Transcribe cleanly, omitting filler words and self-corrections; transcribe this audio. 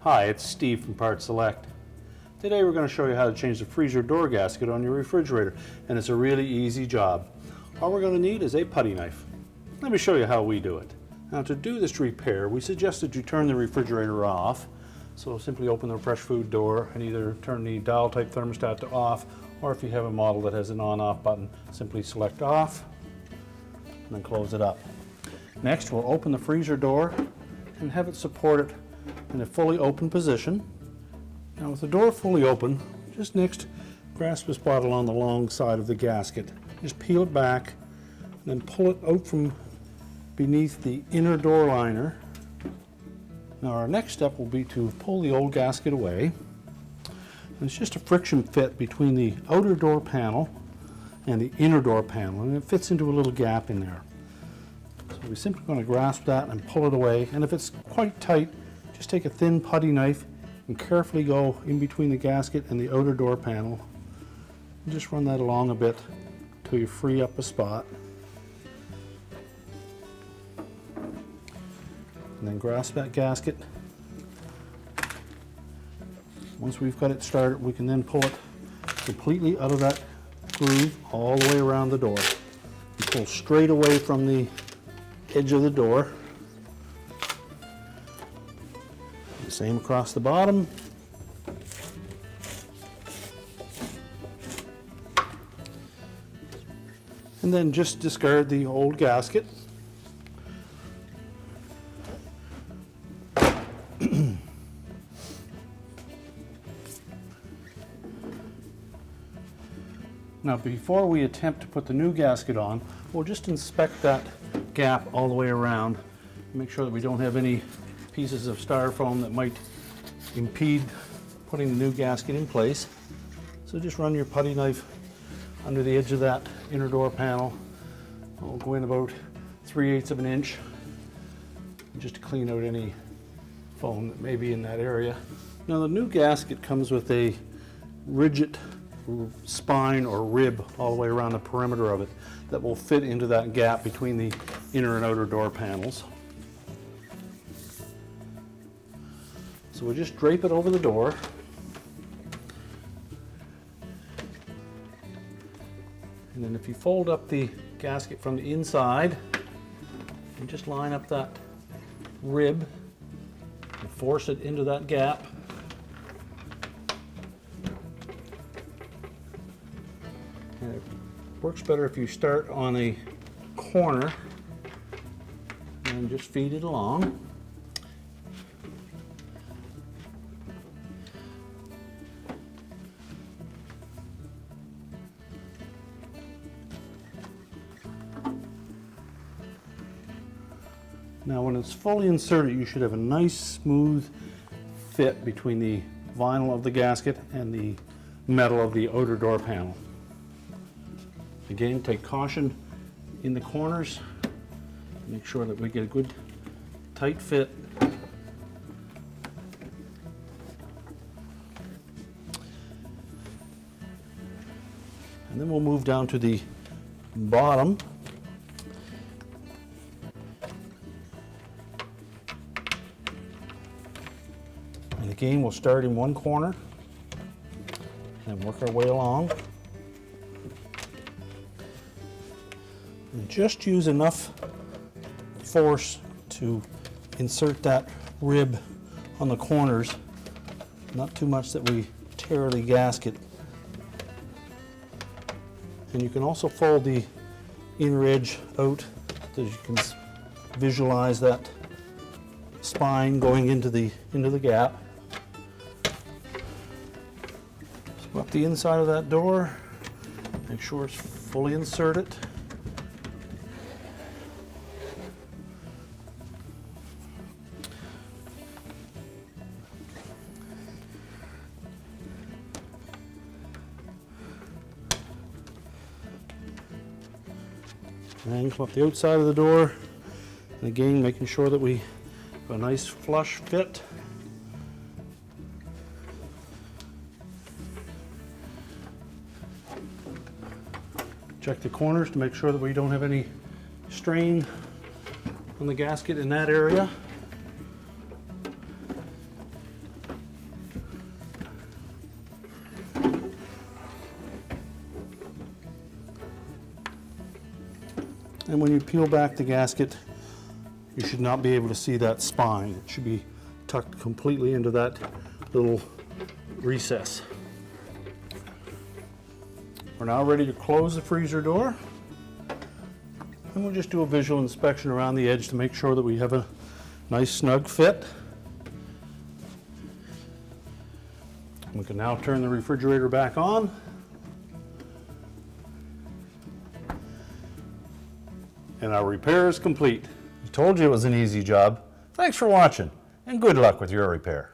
Hi, it's Steve from PartSelect. Today we're going to show you how to change the freezer door gasket on your refrigerator, and it's a really easy job. All we're going to need is a putty knife. Let me show you how we do it. Now, to do this repair, we suggest that you turn the refrigerator off. So simply open the fresh food door and either turn the dial type thermostat to off, or if you have a model that has an on-off button, simply select off and then close it up. Next, we'll open the freezer door and have it supported in a fully open position. Now, with the door fully open, just next, grasp this bottle on the long side of the gasket. Just peel it back and then pull it out from beneath the inner door liner. Now, our next step will be to pull the old gasket away. And it's just a friction fit between the outer door panel and the inner door panel, and it fits into a little gap in there. So we're simply going to grasp that and pull it away, and if it's quite tight, just take a thin putty knife and carefully go in between the gasket and the outer door panel. And just run that along a bit till you free up a spot. And then grasp that gasket. Once we've got it started, we can then pull it completely out of that groove all the way around the door. You pull straight away from the edge of the door. Same across the bottom. And then just discard the old gasket. Now, before we attempt to put the new gasket on, we'll just inspect that gap all the way around and make sure that we don't have any pieces of styrofoam that might impede putting the new gasket in place. So just run your putty knife under the edge of that inner door panel. I'll go in about 3/8 of an inch just to clean out any foam that may be in that area. Now, the new gasket comes with a rigid spine or rib all the way around the perimeter of it that will fit into that gap between the inner and outer door panels. So we'll just drape it over the door. And then if you fold up the gasket from the inside and just line up that rib and force it into that gap. And it works better if you start on a corner and just feed it along. Now, when it's fully inserted, you should have a nice smooth fit between the vinyl of the gasket and the metal of the outer door panel. Again, take caution in the corners. Make sure that we get a good tight fit. And then we'll move down to the bottom. And again, we'll start in one corner and work our way along. And just use enough force to insert that rib on the corners, not too much that we tear the gasket. And you can also fold the inner edge out so you can visualize that spine going into the gap. So up the inside of that door, make sure it's fully inserted. And come up the outside of the door, and again making sure that we have a nice flush fit. Check the corners to make sure that we don't have any strain on the gasket in that area. And when you peel back the gasket, you should not be able to see that spine. It should be tucked completely into that little recess. We're now ready to close the freezer door. And we'll just do a visual inspection around the edge to make sure that we have a nice snug fit. We can now turn the refrigerator back on. And our repair is complete. I told you it was an easy job. Thanks for watching, and good luck with your repair.